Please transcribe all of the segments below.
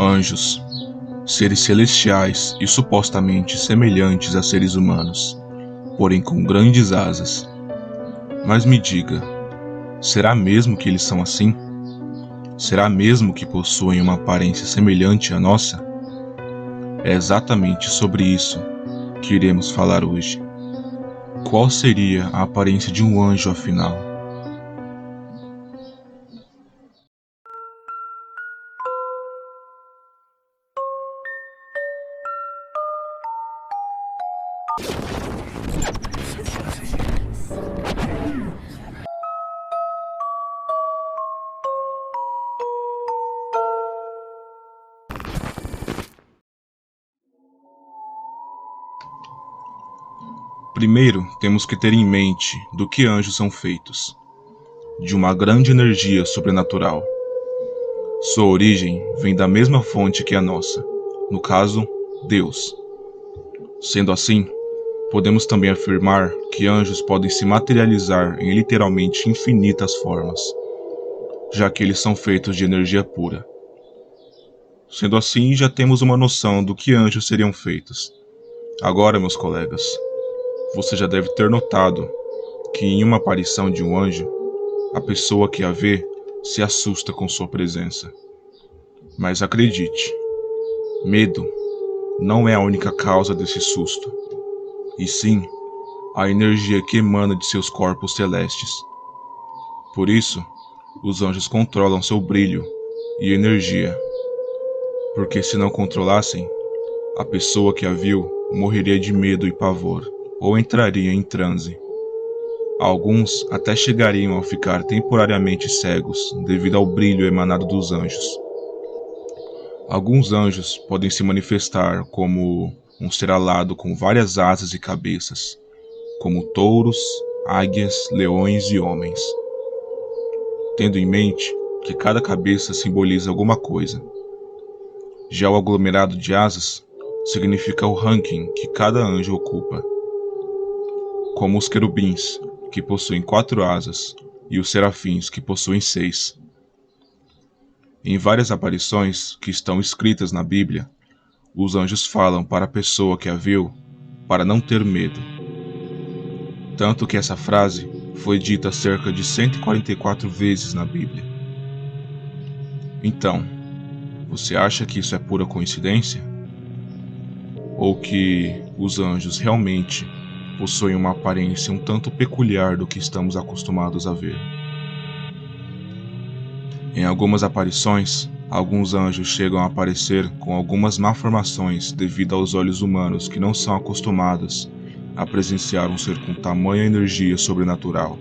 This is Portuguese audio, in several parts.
Anjos, seres celestiais e supostamente semelhantes a seres humanos, porém com grandes asas. Mas me diga, será mesmo que eles são assim? Será mesmo que possuem uma aparência semelhante à nossa? É exatamente sobre isso que iremos falar hoje. Qual seria a aparência de um anjo, afinal? Primeiro, temos que ter em mente do que anjos são feitos: de uma grande energia sobrenatural. Sua origem vem da mesma fonte que a nossa, no caso, Deus. Sendo assim, podemos também afirmar que anjos podem se materializar em literalmente infinitas formas, já que eles são feitos de energia pura. Sendo assim, já temos uma noção do que anjos seriam feitos. Agora, meus colegas, você já deve ter notado que em uma aparição de um anjo, a pessoa que a vê se assusta com sua presença. Mas acredite, medo não é a única causa desse susto, e sim a energia que emana de seus corpos celestes. Por isso, os anjos controlam seu brilho e energia, porque se não controlassem, a pessoa que a viu morreria de medo e pavor, ou entraria em transe. Alguns até chegariam a ficar temporariamente cegos devido ao brilho emanado dos anjos. Alguns anjos podem se manifestar como um ser alado com várias asas e cabeças, como touros, águias, leões e homens, tendo em mente que cada cabeça simboliza alguma coisa. Já o aglomerado de asas significa o ranking que cada anjo ocupa, como os querubins, que possuem 4 asas, e os serafins, que possuem 6. Em várias aparições que estão escritas na Bíblia, os anjos falam para a pessoa que a viu para não ter medo. Tanto que essa frase foi dita cerca de 144 vezes na Bíblia. Então, você acha que isso é pura coincidência? Ou que os anjos realmente possuem uma aparência um tanto peculiar do que estamos acostumados a ver? Em algumas aparições, alguns anjos chegam a aparecer com algumas malformações devido aos olhos humanos que não são acostumados a presenciar um ser com tamanha energia sobrenatural,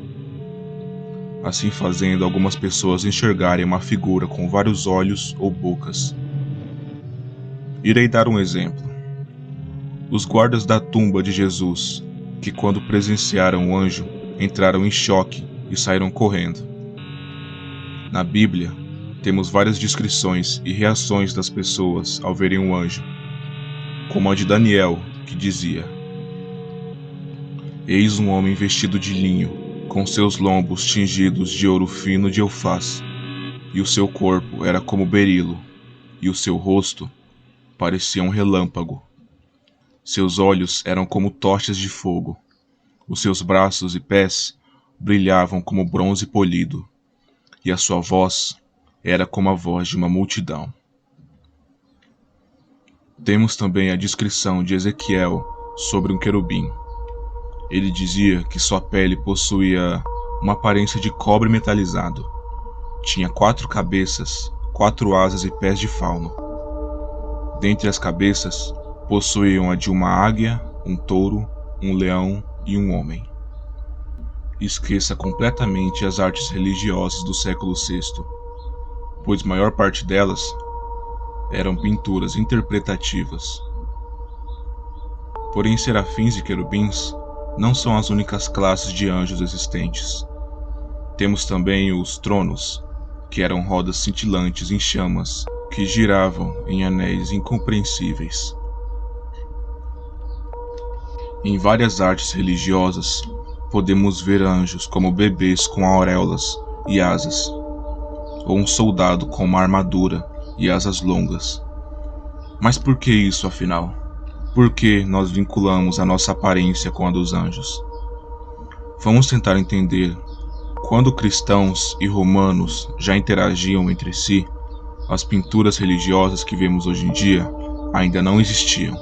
assim fazendo algumas pessoas enxergarem uma figura com vários olhos ou bocas. Irei dar um exemplo. Os guardas da tumba de Jesus, que quando presenciaram o anjo, entraram em choque e saíram correndo. Na Bíblia, temos várias descrições e reações das pessoas ao verem um anjo, como a de Daniel, que dizia: "Eis um homem vestido de linho, com seus lombos tingidos de ouro fino de Eufaz, e o seu corpo era como berilo, e o seu rosto parecia um relâmpago. Seus olhos eram como tochas de fogo, os seus braços e pés brilhavam como bronze polido, e a sua voz era como a voz de uma multidão." Temos também a descrição de Ezequiel sobre um querubim. Ele dizia que sua pele possuía uma aparência de cobre metalizado. Tinha 4 cabeças, 4 asas e pés de fauno. Dentre as cabeças, possuíam a de uma águia, um touro, um leão e um homem. Esqueça completamente as artes religiosas do século VI, pois a maior parte delas eram pinturas interpretativas. Porém, serafins e querubins não são as únicas classes de anjos existentes. Temos também os tronos, que eram rodas cintilantes em chamas, que giravam em anéis incompreensíveis. Em várias artes religiosas, podemos ver anjos como bebês com auréolas e asas, ou um soldado com uma armadura e asas longas, Mas por que isso, afinal? Por que nós vinculamos a nossa aparência com a dos anjos? Vamos tentar entender. Quando cristãos e romanos já interagiam entre si, as pinturas religiosas que vemos hoje em dia ainda não existiam.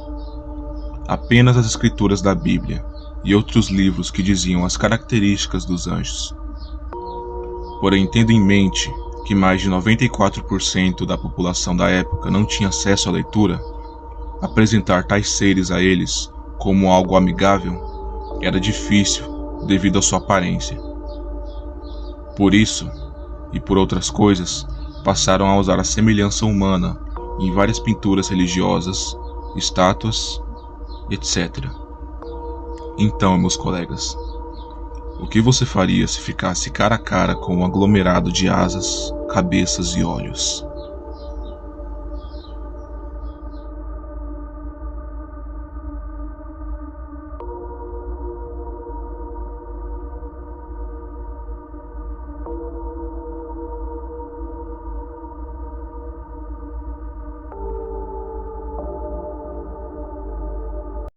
Apenas as escrituras da Bíblia e outros livros que diziam as características dos anjos. Porém, tendo em mente que mais de 94% da população da época não tinha acesso à leitura, apresentar tais seres a eles como algo amigável era difícil devido à sua aparência. Por isso, e por outras coisas, passaram a usar a semelhança humana em várias pinturas religiosas, estátuas, etc. Então, meus colegas, o que você faria se ficasse cara a cara com um aglomerado de asas, cabeças e olhos?